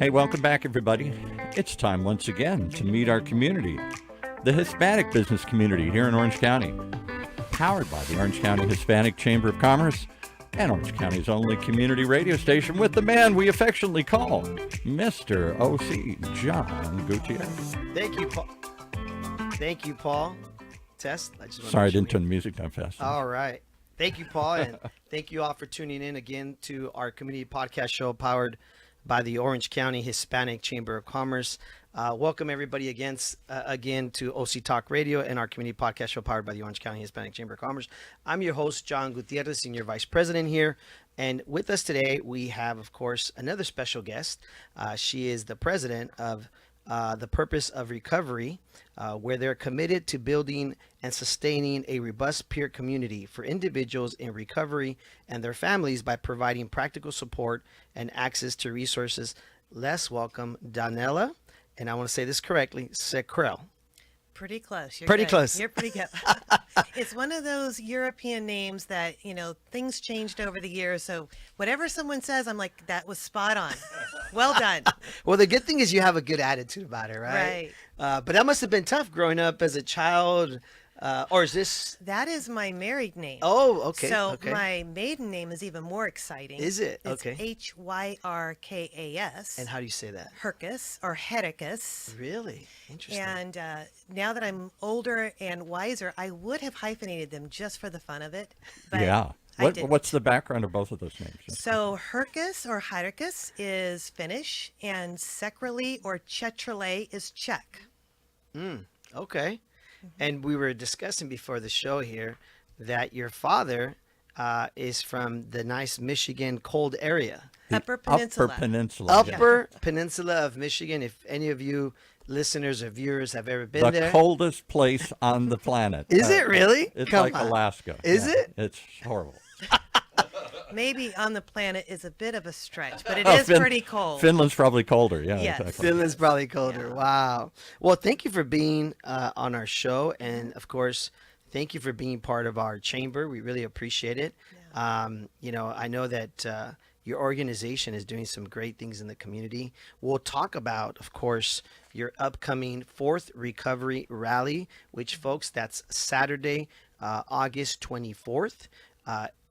Hey, welcome back, everybody. It's time once again to meet our community, the Hispanic business community here in Orange County, powered by the Orange County Hispanic Chamber of Commerce and Orange County's only community radio station with the man we affectionately call Mr. O.C. John Gutierrez. Thank you, Paul. Thank you, Paul. Test. Sorry, I didn't turn the music down fast enough. All right. Thank you, Paul, and thank you all for tuning in again to our community podcast show powered by the Orange County Hispanic Chamber of Commerce. Welcome everybody again to OC Talk Radio and our community podcast show powered by the Orange County Hispanic Chamber of Commerce. I'm your host, John Gutierrez, Senior Vice President here. And with us today, we have, of course, another special guest. She is the president of the Purpose of Recovery, where they're committed to building and sustaining a robust peer community for individuals in recovery and their families by providing practical support and access to resources. Let's welcome Donella, and I want to say this correctly, Cecrle. Pretty close. You're pretty good. close. You're pretty good. It's one of those European names that, things changed over the years. So whatever someone says, I'm like, that was spot on. Well done. Well, the good thing is you have a good attitude about it, right? But that must have been tough growing up as a child. Or is this? That is my married name. Oh, okay. So okay. my maiden name is even more exciting. Is it? It's Okay. Hyrkas. And how do you say that? Herkus or Hedicus. Really? Interesting. And now that I'm older and wiser, I would have hyphenated them just for the fun of it. But Yeah. What's the background of both of those names? So Herkus or Hyrkas is Finnish, and Cecrle or Cecrle is Czech. Okay. And we were discussing before the show here that your father is from the nice Michigan cold area. Upper Peninsula. Upper Peninsula. Upper Peninsula of Michigan. If any of you listeners or viewers have ever been The there. coldest place on the planet. Is it really? It's Come like on. Alaska. Is it? It's horrible. Maybe on the planet is a bit of a stretch, but it Oh, is pretty cold. Finland's probably colder. Yeah, Yes. exactly. Finland's probably colder. Yeah. Wow. Well, thank you for being on our show. And of course, thank you for being part of our chamber. We really appreciate it. Yeah. I know that your organization is doing some great things in the community. We'll talk about, of course, your upcoming 4th Recovery Rally, which, folks, that's Saturday, August 24th.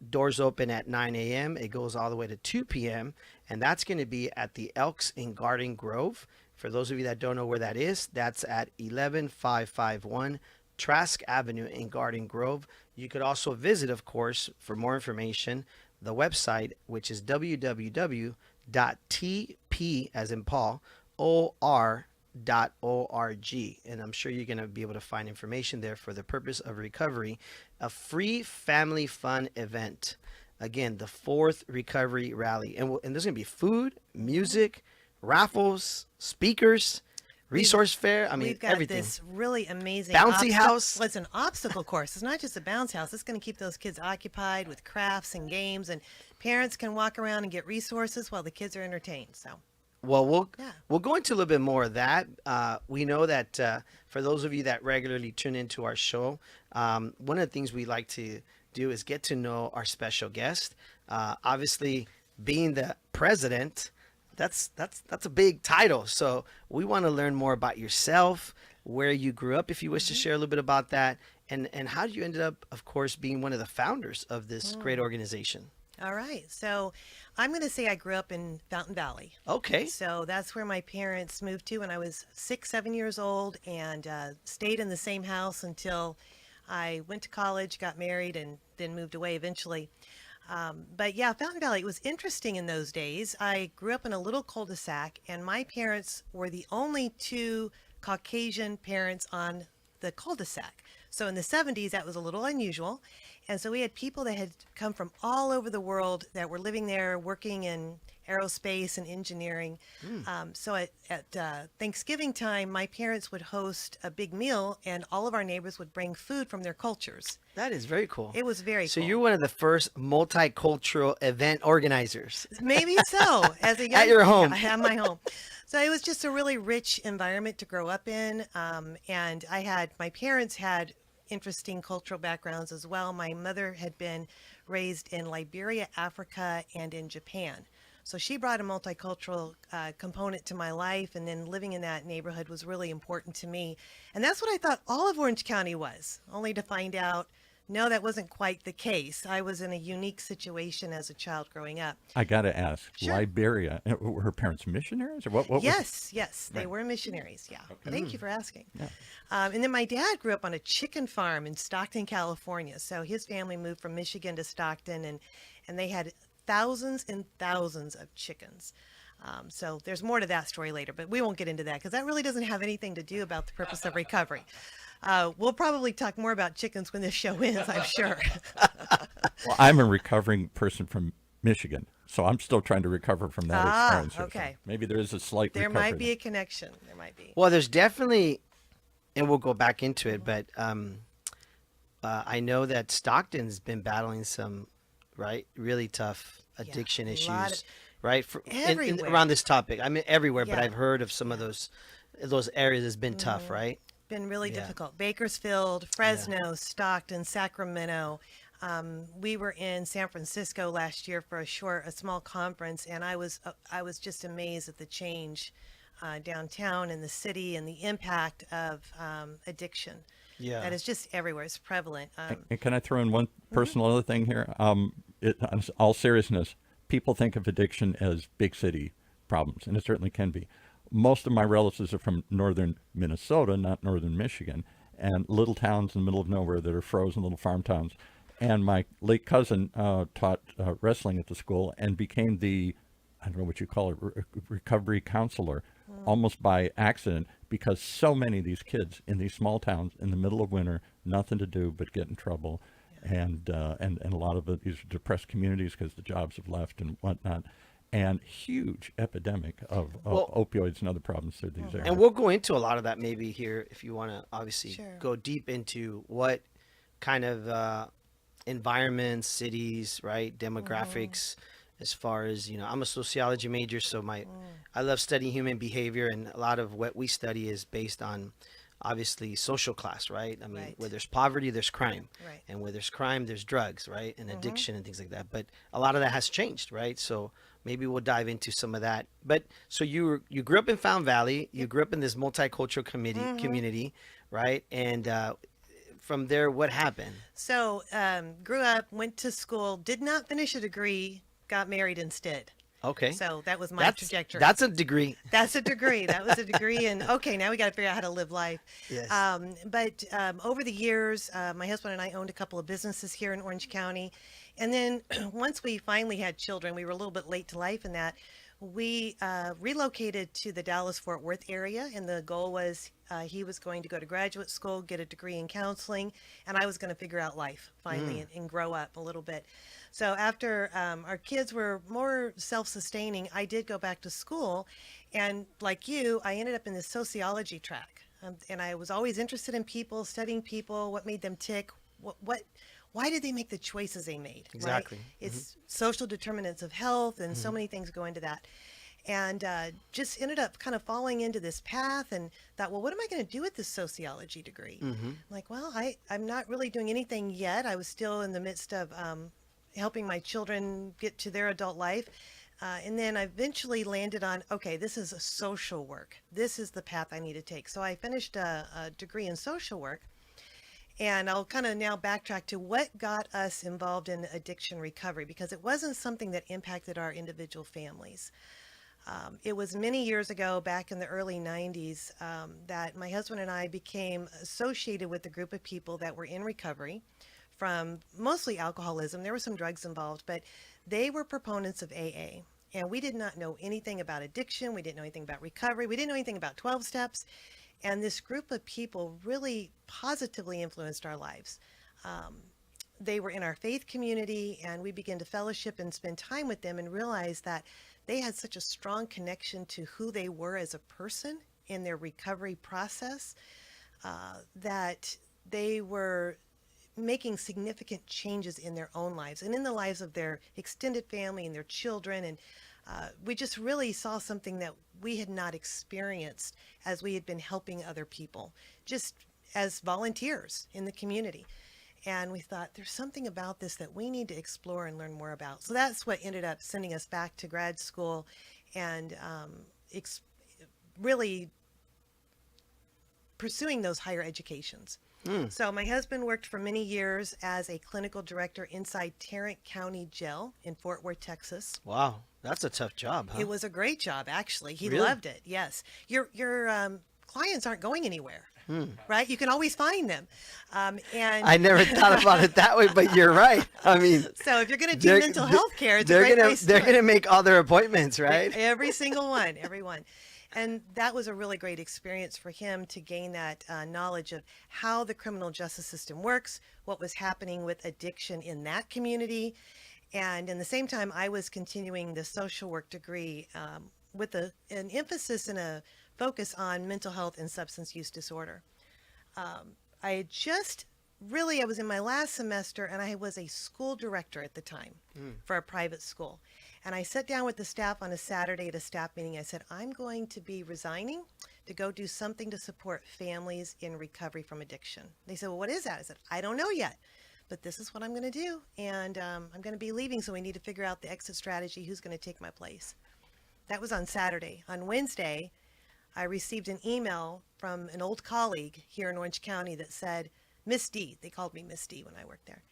Doors open at 9 a.m. It goes all the way to 2 p.m. And that's going to be at the Elks in Garden Grove. For those of you that don't know where that is, that's at 11551 Trask Avenue in Garden Grove. You could also visit, of course, for more information, the website, which is www.tp, as in Paul, or.org. And I'm sure you're going to be able to find information there for the Purpose of Recovery, a free family fun event. Again, the 4th Recovery Rally. And there's going to be food, music, raffles, speakers, resource fair. I mean, We've got everything. this really amazing Bouncy house. Well, it's an obstacle course. It's not just a bounce house. It's going to keep those kids occupied with crafts and games, and parents can walk around and get resources while the kids are entertained. So. Well, Yeah. we'll go into a little bit more of that. We know that for those of you that regularly tune into our show, one of the things we like to do is get to know our special guest. Obviously, being the president, that's a big title. So we want to learn more about yourself, where you grew up, if you wish to share a little bit about that, and how you ended up, of course, being one of the founders of this great organization. All right. So I'm going to say I grew up in Fountain Valley. Okay. So that's where my parents moved to when I was 7 years old, and stayed in the same house until I went to college, got married, and then moved away eventually. But yeah, Fountain Valley, it was interesting in those days. I grew up in a little cul-de-sac, and my parents were the only 2 Caucasian parents on the cul-de-sac. So in the 70s, that was a little unusual. And so we had people that had come from all over the world that were living there, working in aerospace and engineering. So at Thanksgiving time, my parents would host a big meal, and all of our neighbors would bring food from their cultures. That is very cool. It was very So cool. you're one of the first multicultural event organizers. Maybe so. As a young, At your home. Yeah, at my home. So it was just a really rich environment to grow up in. And my parents had interesting cultural backgrounds as well. My mother had been raised in Liberia, Africa, and in Japan. So she brought a multicultural component to my life, and then living in that neighborhood was really important to me. And that's what I thought all of Orange County was, only to find out, no, that wasn't quite the case. I was in a unique situation as a child growing up. I got to ask, Sure. Liberia, were her parents missionaries or what was? Yes, they Right. were missionaries. Yeah. Thank you for asking. Yeah. And then my dad grew up on a chicken farm in Stockton, California. So his family moved from Michigan to Stockton, and they had thousands and thousands of chickens. So there's more to that story later, but we won't get into that because that really doesn't have anything to do about the purpose of recovery. We'll probably talk more about chickens when this show ends, I'm sure. Well, I'm a recovering person from Michigan, so I'm still trying to recover from that experience. here. So okay. maybe there is a slight There recovery might be a connection. There might be. Well, there's definitely, and we'll go back into it, but I know that Stockton's been battling some, right, really tough addiction a issues, lot of- right, Everywhere. around this topic. I mean, everywhere, but Yeah. I've heard of some of those areas has been tough, right? Been really Yeah. difficult. Bakersfield, Fresno, Stockton, Sacramento. We were in San Francisco last year for a small conference, and I was just amazed at the change downtown in the city and the impact of addiction. Yeah. That is just everywhere. It's prevalent. And can I throw in one personal other thing here? On all seriousness, people think of addiction as big city problems, and it certainly can be. Most of my relatives are from northern Minnesota, not northern Michigan, and little towns in the middle of nowhere that are frozen little farm towns. And my late cousin taught wrestling at the school and became I don't know what you call it, recovery counselor, almost by accident, because so many of these kids in these small towns in the middle of winter, nothing to do but get in trouble. And a lot of these depressed communities because the jobs have left and whatnot. And huge epidemic of opioids and other problems through these areas. And we'll go into a lot of that maybe here if you want to obviously Sure. go deep into what kind of environments, cities, right, demographics, as far as, I'm a sociology major, so I love studying human behavior, and a lot of what we study is based on obviously social class, right? I mean, Right. where there's poverty, there's crime. Right. And where there's crime, there's drugs, right? And addiction and things like that. But a lot of that has changed, right? So maybe we'll dive into some of that. But so you grew up in Fountain Valley, you grew up in this multicultural community, right? And from there, what happened? So grew up, went to school, did not finish a degree, got married instead. Okay. So that was my trajectory. That's a degree. That's a degree. That was a degree. And okay, now we got to figure out how to live life. Yes. But over the years, my husband and I owned a couple of businesses here in Orange County. And then once we finally had children, we were a little bit late to life in that. We relocated to the Dallas-Fort Worth area. And the goal was he was going to go to graduate school, get a degree in counseling, and I was going to figure out life finally and grow up a little bit. So after our kids were more self-sustaining, I did go back to school. And like you, I ended up in the sociology track. And I was always interested in people, studying people, what made them tick, why did they make the choices they made? Exactly. Right? It's social determinants of health, and so many things go into that. And just ended up kind of falling into this path and thought, well, what am I going to do with this sociology degree? I'm like, well, I'm not really doing anything yet. I was still in the midst of helping my children get to their adult life. And then I eventually landed on, okay, this is a social work. This is the path I need to take. So I finished a degree in social work. And I'll kind of now backtrack to what got us involved in addiction recovery, because it wasn't something that impacted our individual families. It was many years ago, back in the early 90s, that my husband and I became associated with a group of people that were in recovery from mostly alcoholism. There were some drugs involved, but they were proponents of AA. And we did not know anything about addiction. We didn't know anything about recovery. We didn't know anything about 12 steps. And this group of people really positively influenced our lives. They were in our faith community, and we began to fellowship and spend time with them and realized that they had such a strong connection to who they were as a person in their recovery process, that they were making significant changes in their own lives and in the lives of their extended family and their children. And we just really saw something that we had not experienced as we had been helping other people, just as volunteers in the community. And we thought there's something about this that we need to explore and learn more about. So that's what ended up sending us back to grad school and really pursuing those higher educations. So my husband worked for many years as a clinical director inside Tarrant County Jail in Fort Worth, Texas. Wow, that's a tough job, huh? It was a great job, actually. He Really? loved it. Yes, your clients aren't going anywhere, right? You can always find them, and I never thought about it that way, but you're right. I mean, so if you're going to do mental health care, it's a great place to they're do it. gonna make all their appointments, right? Every single one, every one. And that was a really great experience for him to gain that knowledge of how the criminal justice system works, what was happening with addiction in that community. And in the same time, I was continuing the social work degree with an emphasis and a focus on mental health and substance use disorder. I had just I was in my last semester, and I was a school director at the time for a private school. And I sat down with the staff on a Saturday at a staff meeting. I said, I'm going to be resigning to go do something to support families in recovery from addiction. They said, well, what is that? I said, I don't know yet, but this is what I'm going to do. And I'm going to be leaving, so we need to figure out the exit strategy. Who's going to take my place? That was on Saturday. On Wednesday, I received an email from an old colleague here in Orange County that said, Miss D, they called me Miss D when I worked there.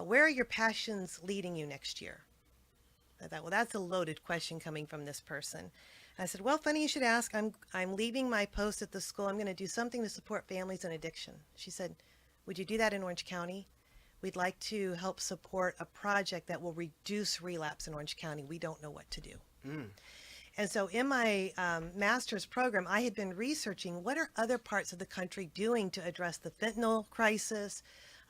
Where are your passions leading you next year? I thought, well, that's a loaded question coming from this person. I said, well, funny you should ask. I'm leaving my post at the school. I'm going to do something to support families in addiction. She said, would you do that in Orange County? We'd like to help support a project that will reduce relapse in Orange County. We don't know what to do. And so in my master's program, I had been researching what are other parts of the country doing to address the fentanyl crisis.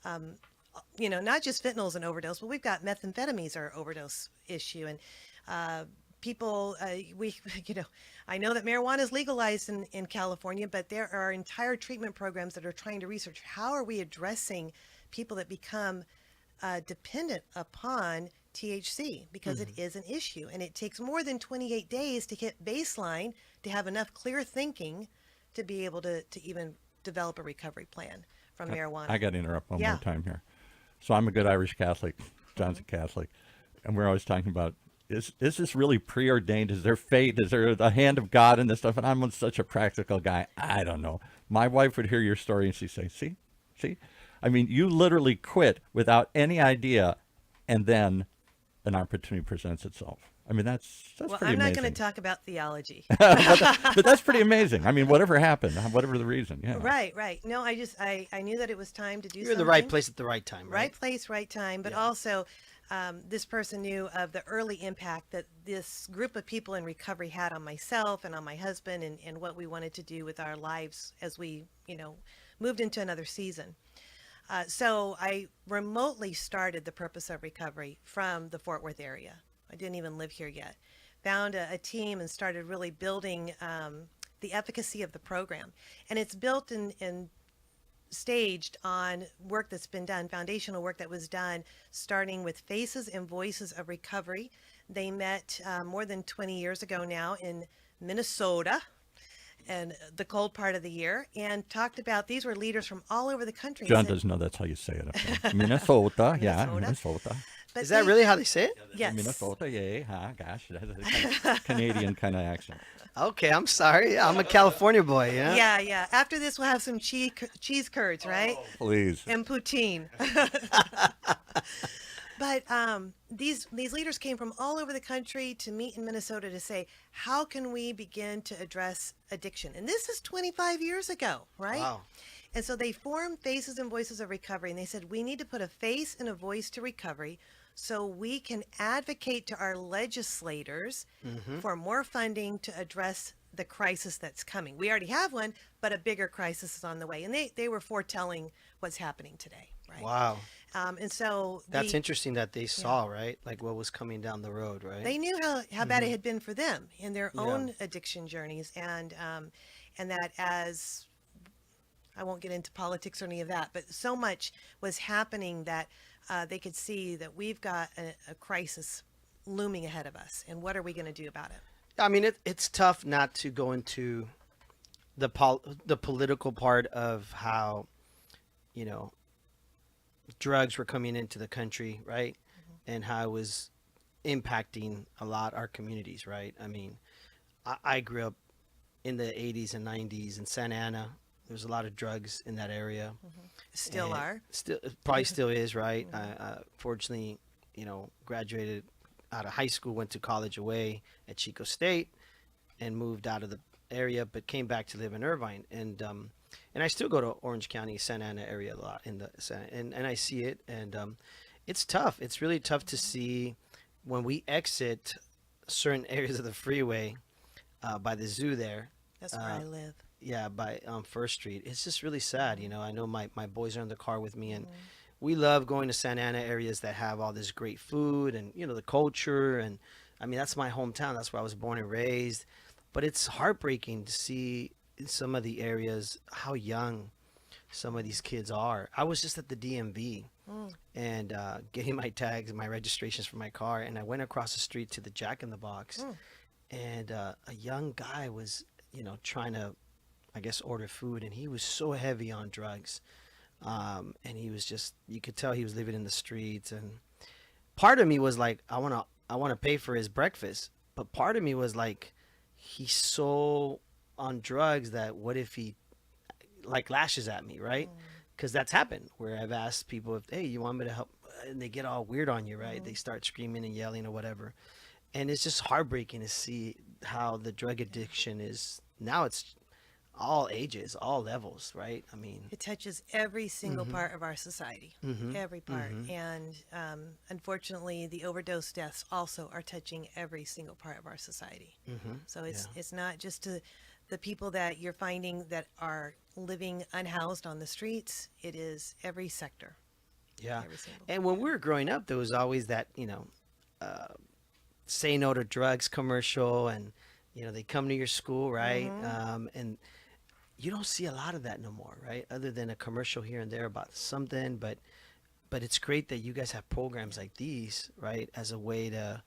Not just fentanyl is an overdose, but we've got methamphetamines are an overdose issue. And people, I know that marijuana is legalized in California, but there are entire treatment programs that are trying to research how are we addressing people that become dependent upon THC, because it is an issue. And it takes more than 28 days to hit baseline to have enough clear thinking to be able to even develop a recovery plan from marijuana. I got to interrupt one Yeah. more time here. So I'm a good Irish Catholic. John's a Catholic. And we're always talking about, is this really preordained? Is there fate? Is there the hand of God in this stuff? And I'm such a practical guy. I don't know. My wife would hear your story and she'd say, see? I mean, you literally quit without any idea, and then an opportunity presents itself. I mean, that's Well, pretty I'm not amazing. going to talk about theology. But that's pretty amazing. I mean, whatever happened, whatever the reason, yeah. Right. No, I knew that it was time to do You're something. in the right place at the right time, right? Right place, right time. But also, this person knew of the early impact that this group of people in recovery had on myself and on my husband, and what we wanted to do with our lives as we, moved into another season. So I remotely started the Purpose of Recovery from the Fort Worth area. I didn't even live here yet. Found a team and started really building the efficacy of the program. And it's built and staged on work that's been done, foundational work that was done, starting with Faces and Voices of Recovery. They met more than 20 years ago now in Minnesota, and the cold part of the year, and talked about, these were leaders from all over the country. John doesn't know that's how you say it up there. Minnesota, yeah, Minnesota. But Is that really how they say it? Yes. Minnesota, yeah, gosh, that's a kind of Canadian kind of accent. Okay, I'm sorry. I'm a California boy, yeah? Yeah. After this, we'll have some cheese curds, right? Please. And poutine. But these leaders came from all over the country to meet in Minnesota to say, how can we begin to address addiction? And this is 25 years ago, right? Wow. And so they formed Faces and Voices of Recovery, and they said, we need to put a face and a voice to recovery so we can advocate to our legislators for more funding to address the crisis that's coming. We already have one, but a bigger crisis is on the way. And they were foretelling what's happening today, right? Wow. And so That's interesting that they saw, right? Like what was coming down the road, right? they knew how bad it had been for them in their own addiction journeys, and that, as I won't get into politics or any of that, but so much was happening that they could see that we've got a crisis looming ahead of us, and what are we going to do about it? I mean, it's tough not to go into the political part of how, drugs were coming into the country, right? And how it was impacting a lot our communities, right? I mean, I grew up in the 80s and 90s in Santa Ana. There was a lot of drugs in that area. Still And are. Still, it probably still is, right? I fortunately, graduated out of high school, went to college away at Chico State, and moved out of the area, but came back to live in Irvine. And I still go to Orange County, Santa Ana area a lot and I see it, and it's tough. It's really tough to see when we exit certain areas of the freeway by the zoo there. That's where I live. Yeah, by First Street. It's just really sad. I know my boys are in the car with me, and we love going to Santa Ana areas that have all this great food and the culture. And I mean, that's my hometown. That's where I was born and raised. But it's heartbreaking to see in some of the areas how young some of these kids are. I was just at the DMV and getting my tags and my registrations for my car, and I went across the street to the Jack in the Box, and a young guy was trying to, I guess, order food, and he was so heavy on drugs, and he was just, you could tell he was living in the streets. And part of me was like, I want to pay for his breakfast, but part of me was like, he's so on drugs that what if he like lashes at me, right? Because that's happened where I've asked people if, hey, you want me to help, and they get all weird on you, right? They start screaming and yelling or whatever. And it's just heartbreaking to see how the drug addiction is now. It's all ages, all levels, right? I mean, It touches every single part of our society, every part. And unfortunately, the overdose deaths also are touching every single part of our society. So it's not just the people that you're finding that are living unhoused on the streets. It is every sector. Yeah. Every single And when we were growing up, there was always that, say no to drugs commercial, and, they come to your school, right? And you don't see a lot of that no more, right? Other than a commercial here and there about something, but it's great that you guys have programs like these, right? As a way to,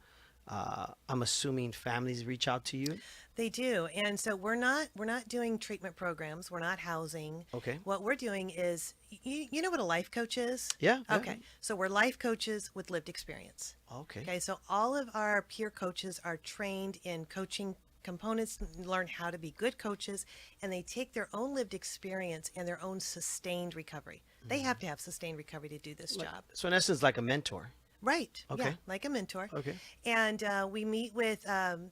I'm assuming families reach out to you. They do. And so we're not doing treatment programs. We're not housing. Okay. What we're doing is, you know what a life coach is? Yeah. Okay. So we're life coaches with lived experience. Okay. Okay. So all of our peer coaches are trained in coaching components, learn how to be good coaches, and they take their own lived experience and their own sustained recovery. They have to have sustained recovery to do this job. So in essence, like a mentor. Right. Okay. Yeah, like a mentor. Okay. And we meet with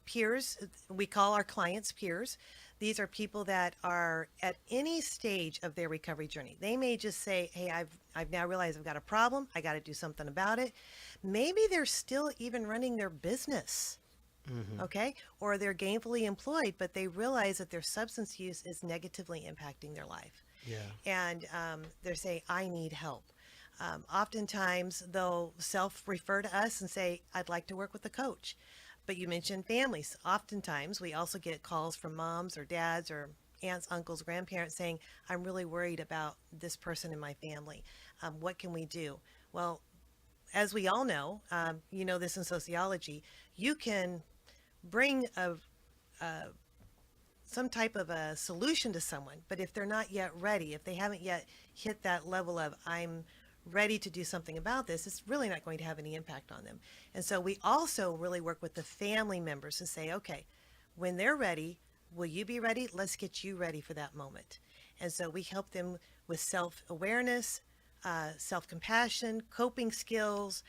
peers. We call our clients peers. These are people that are at any stage of their recovery journey. They may just say, hey, I've now realized I've got a problem. I got to do something about it. Maybe they're still even running their business. Okay. Or they're gainfully employed, but they realize that their substance use is negatively impacting their life. Yeah. And they're saying, I need help. Oftentimes they'll self-refer to us and say, I'd like to work with a coach. But you mentioned families. Oftentimes we also get calls from moms or dads or aunts, uncles, grandparents saying, I'm really worried about this person in my family. What can we do? Well, as we all know, you know this in sociology, you can bring some type of a solution to someone, but if they're not yet ready, if they haven't yet hit that level of I'm ready to do something about this, it's really not going to have any impact on them. And so we also really work with the family members to say, okay, when they're ready, will you be ready? Let's get you ready for that moment. And so we help them with self-awareness, self-compassion, coping skills,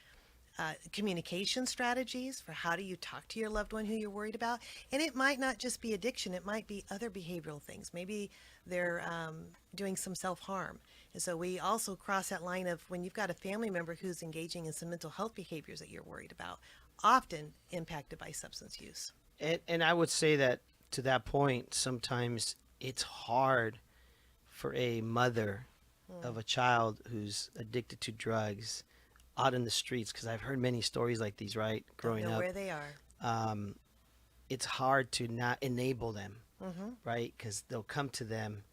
communication strategies for how do you talk to your loved one who you're worried about. And it might not just be addiction. It might be other behavioral things. Maybe they're doing some self-harm. And so we also cross that line of when you've got a family member who's engaging in some mental health behaviors that you're worried about, often impacted by substance use. And I would say that to that point, sometimes it's hard for a mother of a child who's addicted to drugs out in the streets, because I've heard many stories like these, right? Growing Don't know up, where they are. it's hard to not enable them, right? Because they'll come to them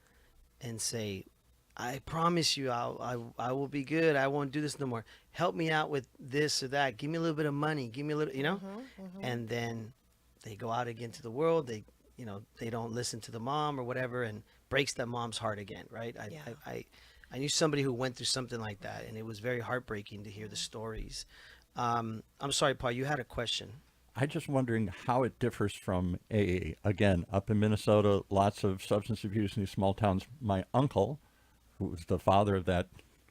and say, I promise you, I will be good. I won't do this no more. Help me out with this or that. Give me a little bit of money. Give me a little, and then they go out again to the world. They don't listen to the mom or whatever, and breaks that mom's heart again, right? Yeah. I knew somebody who went through something like that, and it was very heartbreaking to hear the stories. I'm sorry, Paul, you had a question. I just wondering how it differs from AA. Again, up in Minnesota, lots of substance abuse in these small towns. My uncle, who was the father of that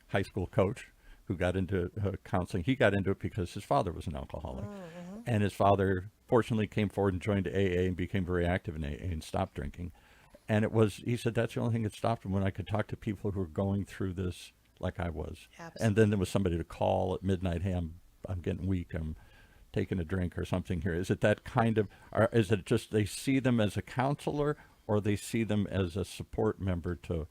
high school coach who got into counseling, he got into it because his father was an alcoholic. And his father fortunately came forward and joined AA and became very active in AA and stopped drinking. And it was, he said, that's the only thing that stopped him, when I could talk to people who were going through this like I was. Absolutely. And then there was somebody to call at midnight, hey, I'm getting weak, I'm taking a drink or something here. Is it that kind of, or is it just they see them as a counselor, or they see them as a support member to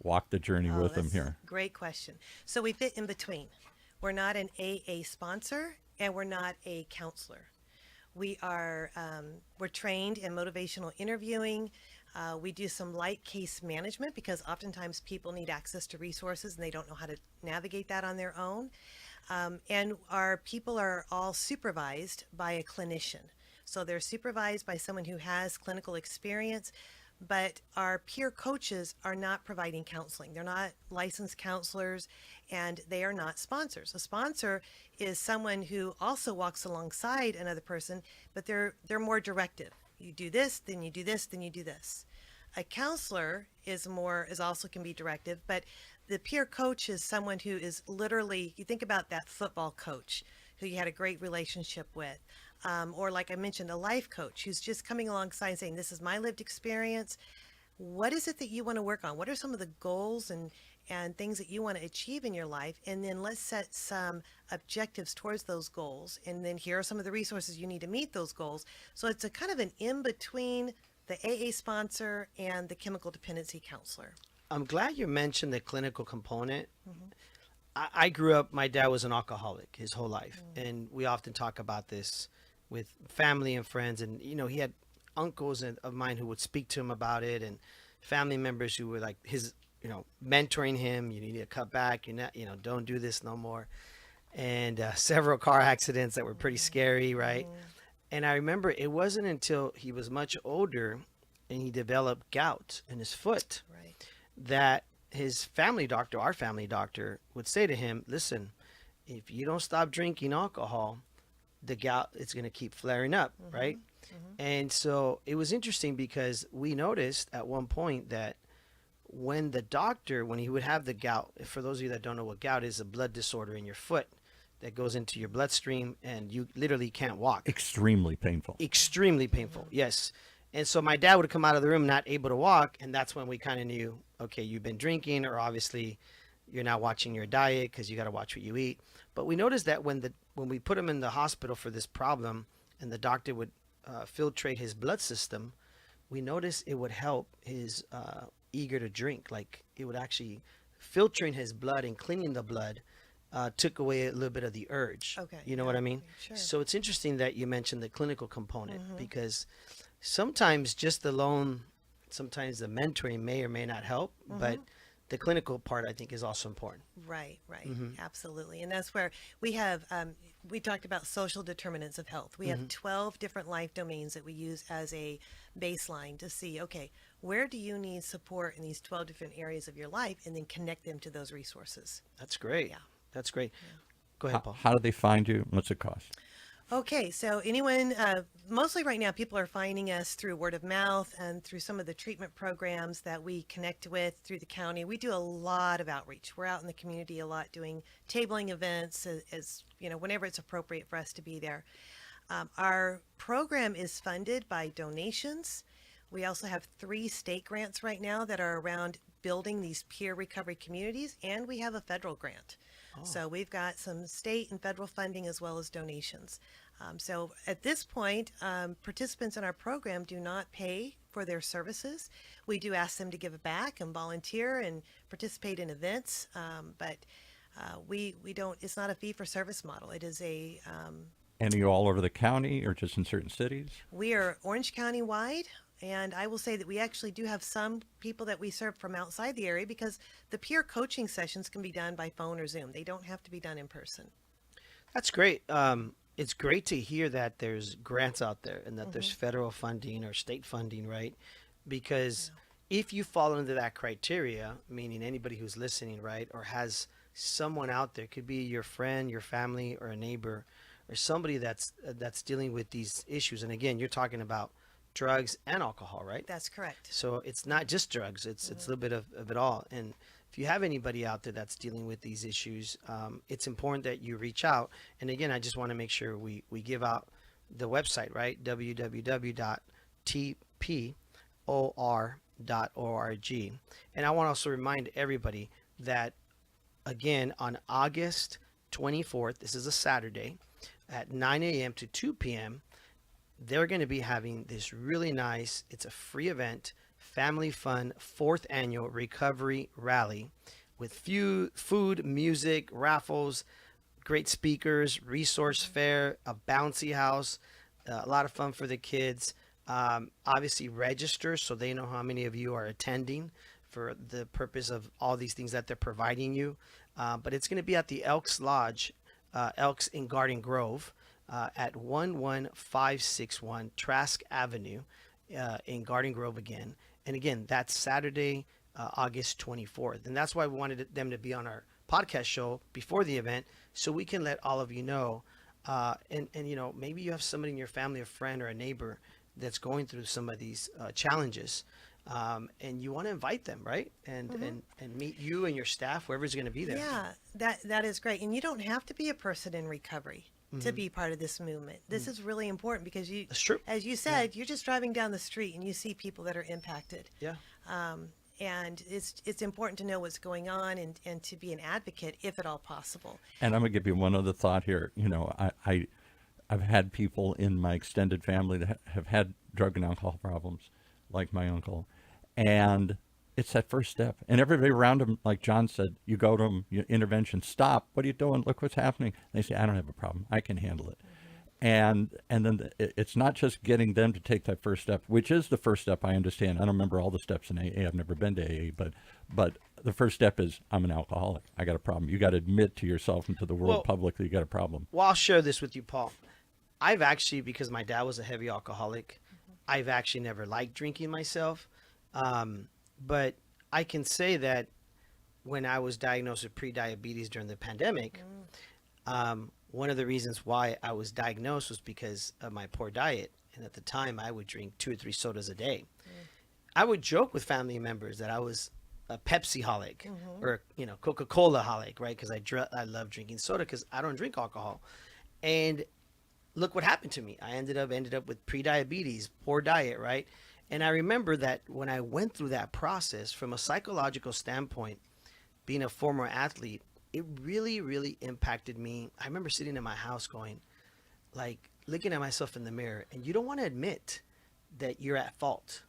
walk the journey with them That's here? a great question. So we fit in between. We're not an AA sponsor, and we're not a counselor. We are we're trained in motivational interviewing. We do some light case management because oftentimes people need access to resources and they don't know how to navigate that on their own. And our people are all supervised by a clinician. So they're supervised by someone who has clinical experience, but our peer coaches are not providing counseling. They're not licensed counselors, and they are not sponsors. A sponsor is someone who also walks alongside another person, but they're more directive. You do this, then you do this, then you do this. A counselor is also can be directive, but the peer coach is someone who is literally, you think about that football coach who you had a great relationship with, or like I mentioned, a life coach who's just coming alongside and saying, this is my lived experience. What is it that you want to work on? What are some of the goals and things that you want to achieve in your life? And then let's set some objectives towards those goals. And then here are some of the resources you need to meet those goals. So it's a kind of an in-between the AA sponsor and the chemical dependency counselor. I'm glad you mentioned the clinical component. I grew up, my dad was an alcoholic his whole life. And we often talk about this with family and friends. And, you know, he had uncles of mine who would speak to him about it, and family members who were like his, you know, mentoring him. You need to cut back. You're not, you know, don't do this no more. And several car accidents that were pretty scary, right? And I remember it wasn't until he was much older and he developed gout in his foot Right. that his family doctor, our family doctor, would say to him, listen, if you don't stop drinking alcohol, the gout is going to keep flaring up, right? And so it was interesting because we noticed at one point that when the doctor, when he would have the gout, for those of you that don't know what gout is, a blood disorder in your foot that goes into your bloodstream and you literally can't walk. Extremely painful. Extremely painful, yes. And so my dad would come out of the room not able to walk, and that's when we kind of knew, okay, you've been drinking, or obviously you're not watching your diet because you got to watch what you eat. But we noticed that when we put him in the hospital for this problem, and the doctor would filtrate his blood system, we noticed it would help his eager to drink. Like it would actually filtering his blood and cleaning the blood took away a little bit of the urge. Okay, You know yeah, what I mean? sure. So it's interesting that you mentioned the clinical component because sometimes just alone, sometimes the mentoring may or may not help, but the clinical part I think is also important. Right, absolutely. And that's where we have, we talked about social determinants of health. We have 12 different life domains that we use as a baseline to see, okay, where do you need support in these 12 different areas of your life, and then connect them to those resources. That's great. Yeah. That's great. Go ahead, Paul. How do they find you? What's it cost? Okay, so anyone, mostly right now, people are finding us through word of mouth and through some of the treatment programs that we connect with through the county. We do a lot of outreach. We're out in the community a lot doing tabling events as you know, whenever it's appropriate for us to be there. Our program is funded by donations. We also have 3 state grants right now that are around building these peer recovery communities, and we have a federal grant. So we've got some state and federal funding as well as donations. So at this point, participants in our program do not pay for their services. We do ask them to give back and volunteer and participate in events, but we don't. It's not a fee for service model. It is a And are you all over the county or just in certain cities? we are Orange County wide. And I will say that we actually do have some people that we serve from outside the area because the peer coaching sessions can be done by phone or Zoom. They don't have to be done in person. That's great. It's great to hear that there's grants out there and that there's federal funding or state funding, right? Because if you fall into that criteria, meaning anybody who's listening, right, or has someone out there, could be your friend, your family, or a neighbor, or somebody that's dealing with these issues. And again, you're talking about drugs and alcohol, right? That's correct. So it's not just drugs; it's a little bit of it all. And if you have anybody out there that's dealing with these issues, it's important that you reach out. And again, I just want to make sure we give out the website, right? www.tpor.org. And I want to also remind everybody that, again, on August 24th, this is a Saturday, at 9 a.m. to 2 p.m., they're going to be having this really nice, it's a free event, family fun, 4th annual recovery rally with food, music, raffles, great speakers, resource fair, a bouncy house, a lot of fun for the kids. Obviously register so they know how many of you are attending for the purpose of all these things that they're providing you. But it's going to be at the Elks Lodge, Elks in Garden Grove, at 11561 Trask Avenue in Garden Grove again. And again, that's Saturday, August 24th. And that's why we wanted them to be on our podcast show before the event, so we can let all of you know. And you know, maybe you have somebody in your family, a friend or a neighbor that's going through some of these challenges. And you want to invite them, right? And meet you and your staff, whoever's going to be there. Yeah, that is great. And you don't have to be a person in recovery to be part of this movement. This is really important because That's true. as you said, you're just driving down the street and you see people that are impacted. Yeah. And it's important to know what's going on and to be an advocate if at all possible. And I'm going to give you one other thought here. You know, I've had people in my extended family that have had drug and alcohol problems, like my uncle. And it's that first step. And everybody around him, like John said, you go to them, you intervention, stop. What are you doing? Look what's happening. And they say, I don't have a problem. I can handle it. And then it's not just getting them to take that first step, which is the first step. I understand. I don't remember all the steps in AA. I've never been to AA, but the first step is, I'm an alcoholic. I got a problem. You got to admit to yourself and to the world publicly you got a problem. Well, I'll share this with you, Paul. I've actually, because my dad was a heavy alcoholic, I've actually never liked drinking myself. But I can say that when I was diagnosed with pre-diabetes during the pandemic, one of the reasons why I was diagnosed was because of my poor diet. And at the time, I would drink 2 or 3 sodas a day. I would joke with family members that I was a Pepsi-holic or, you know, Coca-Cola-holic, right? Because I love drinking soda because I don't drink alcohol. And look what happened to me. I ended up with pre-diabetes, poor diet, right? And I remember that when I went through that process, from a psychological standpoint, being a former athlete, it really, really impacted me. I remember sitting in my house going, like, looking at myself in the mirror, and you don't want to admit that you're at fault.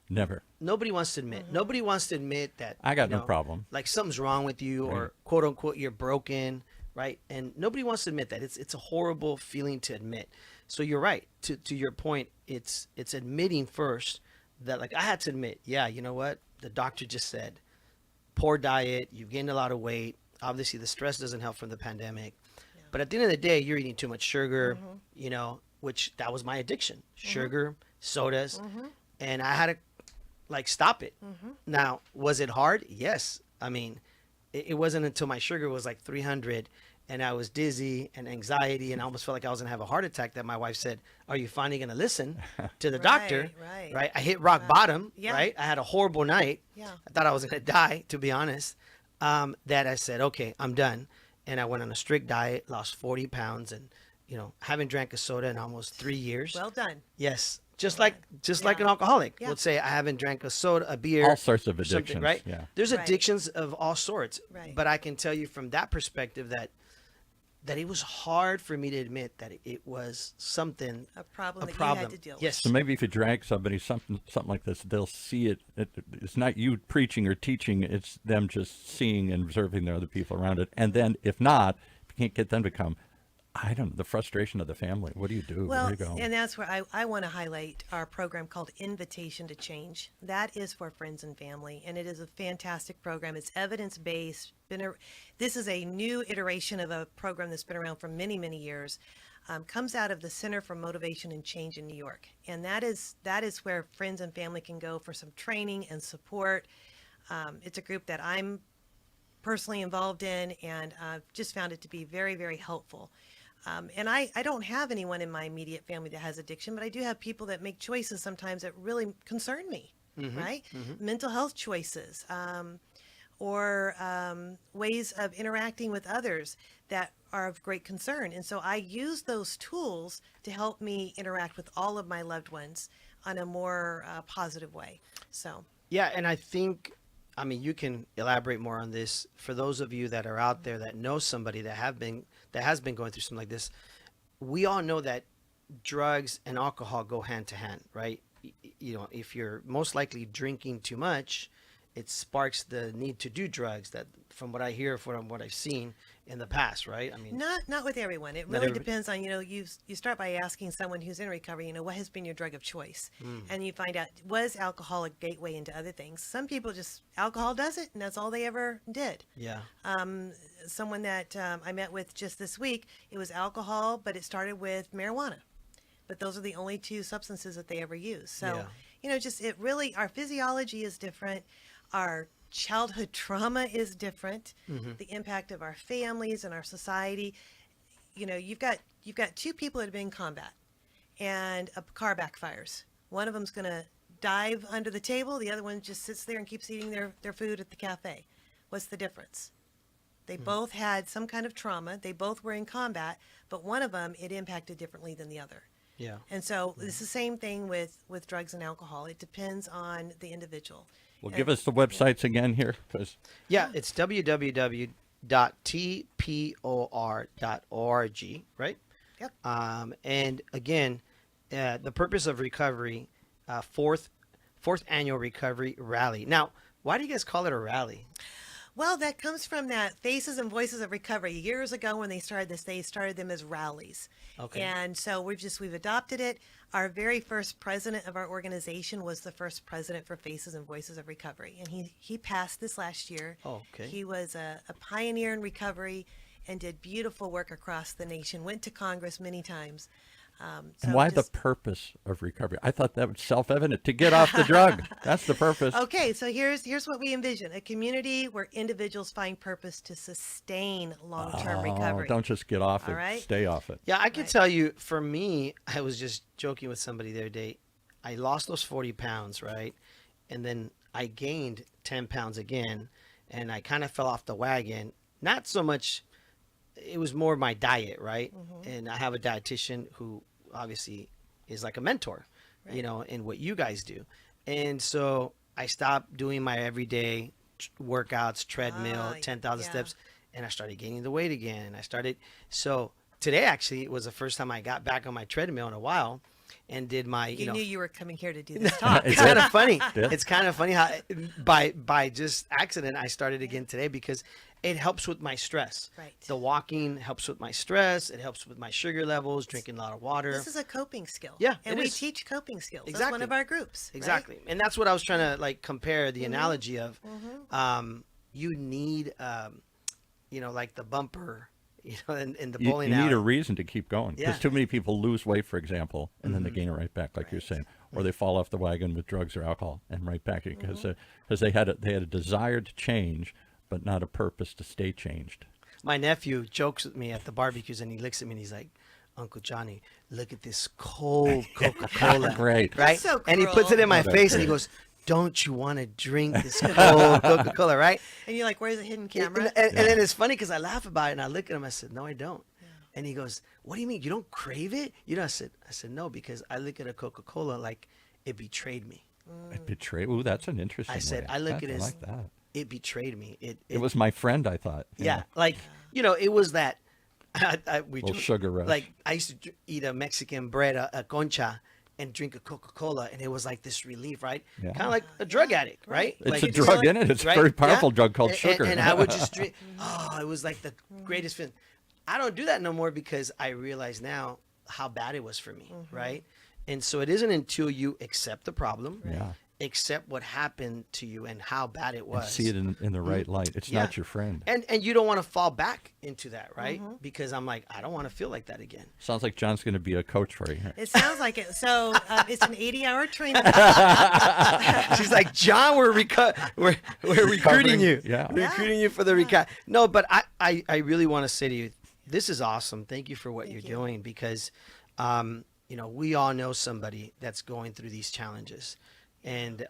Never. Nobody wants to admit. Nobody wants to admit that I got no problem. Like something's wrong with you, or quote unquote you're broken, right? And nobody wants to admit that. It's a horrible feeling to admit. So you're right. To your point, it's admitting first that, like, I had to admit, yeah, you know what? The doctor just said, poor diet, you've gained a lot of weight. Obviously, the stress doesn't help from the pandemic. Yeah. But at the end of the day, you're eating too much sugar, you know, which that was my addiction. Sugar, sodas. And I had to, like, stop it. Now, was it hard? Yes. I mean, it wasn't until my sugar was like 300 and I was dizzy and anxiety and I almost felt like I was going to have a heart attack that my wife said, are you finally going to listen to the doctor? Right. I hit rock bottom, right? I had a horrible night. I thought I was going to die, to be honest. That I said, okay, I'm done. And I went on a strict diet, lost 40 pounds, and, you know, haven't drank a soda in almost 3 years. Well done. Yes. Just like an alcoholic. Let's say I haven't drank a soda, a beer. All sorts of addictions, right? Yeah. There's addictions of all sorts. Right. But I can tell you from that perspective that it was hard for me to admit that it was something, A problem. You had to deal with. Yes. So maybe if you drag somebody something like this, they'll see it. It's not you preaching or teaching. It's them just seeing and observing the other people around it. And then if not, if you can't get them to come, I don't know, the frustration of the family. What do you do? Well, Where do you go? and that's where I want to highlight our program called Invitation to Change. That is for friends and family, and it is a fantastic program. It's evidence-based. This is a new iteration of a program that's been around for many, many years. comes out of the Center for Motivation and Change in New York. And that is where friends and family can go for some training and support. It's a group that I'm personally involved in, and I've just found it to be very, very helpful. And I don't have anyone in my immediate family that has addiction, but I do have people that make choices sometimes that really concern me, right? Mental health choices, or ways of interacting with others that are of great concern. And so I use those tools to help me interact with all of my loved ones on a more positive way. So Yeah, and I think, I mean, you can elaborate more on this for those of you that are out there that know somebody that has been going through something like this. We all know that drugs and alcohol go hand to hand, right? You know, if you're most likely drinking too much, it sparks the need to do drugs. That, from what I hear, from what I've seen in the past, right? I mean, not with everyone. It really depends on, you start by asking someone who's in recovery, what has been your drug of choice? And you find out, was alcohol a gateway into other things? Some people just, alcohol does it, and that's all they ever did. Yeah. Someone that I met with just this week, it was alcohol, but it started with marijuana. But those are the only two substances that they ever used. So, it really, our physiology is different. Our childhood trauma is different. The impact of our families and our society. You've got two people that have been in combat, and a car backfires. One of them's going to dive under the table. The other one just sits there and keeps eating their food at the cafe. What's the difference? They both had some kind of trauma. They both were in combat, but one of them, it impacted differently than the other. Yeah. And so it's the same thing with drugs and alcohol. It depends on the individual. Well, give us the websites again here. Yeah, it's www.tpor.org, right? Yep. And again, the purpose of recovery, fourth annual recovery rally. Now, why do you guys call it a rally? Well, that comes from that Faces and Voices of Recovery. Years ago when they started this, they started them as rallies. Okay. And so we've adopted it. Our very first president of our organization was the first president for Faces and Voices of Recovery. And he passed this last year. Oh, okay. He was a pioneer in recovery and did beautiful work across the nation, went to Congress many times. And why the purpose of recovery? I thought that was self-evident, to get off the drug. That's the purpose. Okay, so here's what we envision: a community where individuals find purpose to sustain long-term recovery. Don't just get off it, right? stay off it. Yeah, I can tell you, for me, I was just joking with somebody the other day. I lost those 40 pounds, right? And then I gained 10 pounds again, and I kind of fell off the wagon. Not so much, it was more my diet, right? And I have a dietitian who obviously is like a mentor, Right. in what you guys do. And so I stopped doing my everyday workouts, treadmill, 10,000 yeah. steps, and I started gaining the weight again. So today actually was the first time I got back on my treadmill in a while and did my, You knew you were coming here to do this talk. It's kind of funny. Yeah. It's kind of funny how by just accident I started again today, because it helps with my stress. Right. The walking helps with my stress. It helps with my sugar levels, drinking a lot of water. This is a coping skill. Yeah, and it we is. teach coping skills. That's Exactly. one of our groups. right? Exactly. And that's what I was trying to compare the analogy of. You need, like the bumper, in the bowling You alley. need a reason to keep going, because Yeah. too many people lose weight, for example, and then they gain it right back, like you're saying, or they fall off the wagon with drugs or alcohol and right back, because they had a desire to change, but not a purpose to stay changed. My nephew jokes with me at the barbecues, and he looks at me and he's like, "Uncle Johnny, look at this cold Coca-Cola." Great. Right? So And he puts it in my Oh, that's face and he great. goes, "Don't you want to drink this cold Coca-Cola?" Right? And you're like, where's the hidden camera? And then it's funny because I laugh about it and I look at him. I said, "No, I don't." And he goes, "What do you mean? You don't crave it?" I said, "No, because I look at a Coca-Cola like it betrayed me." Betray. Ooh, that's an interesting I said, way. I look at it I as like that. it betrayed me. It was my friend, I thought. Yeah, it was that. We Little sugar rush. Like I used to eat a Mexican bread, a concha, and drink a Coca-Cola, and it was like this relief, right? Yeah. Kind of like a drug addict, right? It's Like, a drug in it. It's a very powerful drug called sugar. And I would just drink. Oh, it was like the greatest feeling. I don't do that no more because I realize now how bad it was for me, right? And so it isn't until you accept the problem Yeah. accept what happened to you and how bad it was. And see it in the right light. It's Yeah. not your friend. And you don't want to fall back into that, right? Because I'm like, I don't want to feel like that again. Sounds like John's going to be a coach for you. It sounds like it. So it's an 80-hour training. She's like, John, we're recruiting you. Yeah. We're recruiting you for the recap. No, but I really want to say to you, this is awesome. Thank you for what you're doing, because, we all know somebody that's going through these challenges, and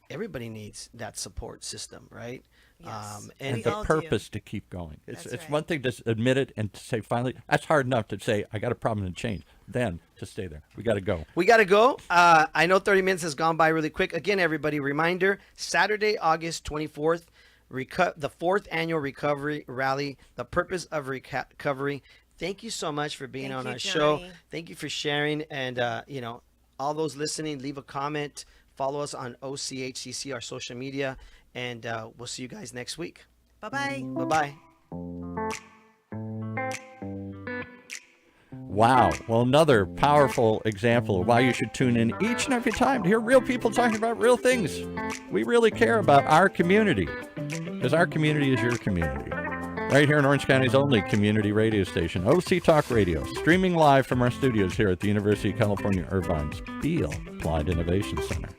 everybody needs that support system, right? Yes. And We the all do. purpose to keep going. It's That's right. one thing to admit it and to say finally, that's hard enough to say, I got a problem and change. Then to stay there. We got to go. We got to go. I know 30 minutes has gone by really quick. Again, everybody, reminder, Saturday, August 24th, the 4th annual recovery rally, the purpose of recovery. Thank you so much for being Thank on you, our show. Johnny. Thank you for sharing. And, all those listening, leave a comment. Follow us on OCHCC, our social media. And we'll see you guys next week. Bye-bye. Bye-bye. Wow. Well, another powerful example of why you should tune in each and every time to hear real people talking about real things. We really care about our community, because our community is your community. Right here in Orange County's only community radio station, OC Talk Radio, streaming live from our studios here at the University of California, Irvine's Beale Applied Innovation Center.